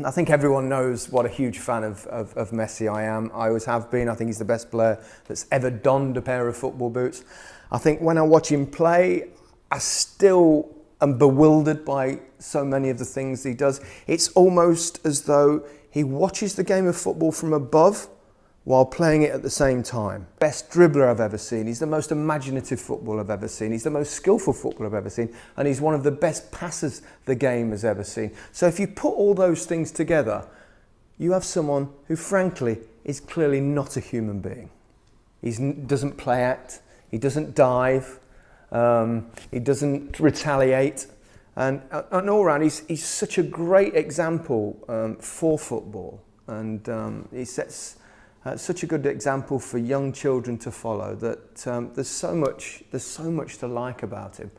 I think everyone knows what a huge fan of Messi I am. I always have been. I think he's the best player that's ever donned a pair of football boots. I think when I watch him play, I still am bewildered by so many of the things he does. It's almost as though he watches the game of football from above while playing it at the same time. Best dribbler I've ever seen. He's the most imaginative footballer I've ever seen. He's the most skillful footballer I've ever seen. And he's one of the best passers the game has ever seen. So if you put all those things together, you have someone who, frankly, is clearly not a human being. He doesn't play act. He doesn't dive. He doesn't retaliate. And all round, he's such a great example for football. And he sets such a good example for young children to follow that there's so much to like about him.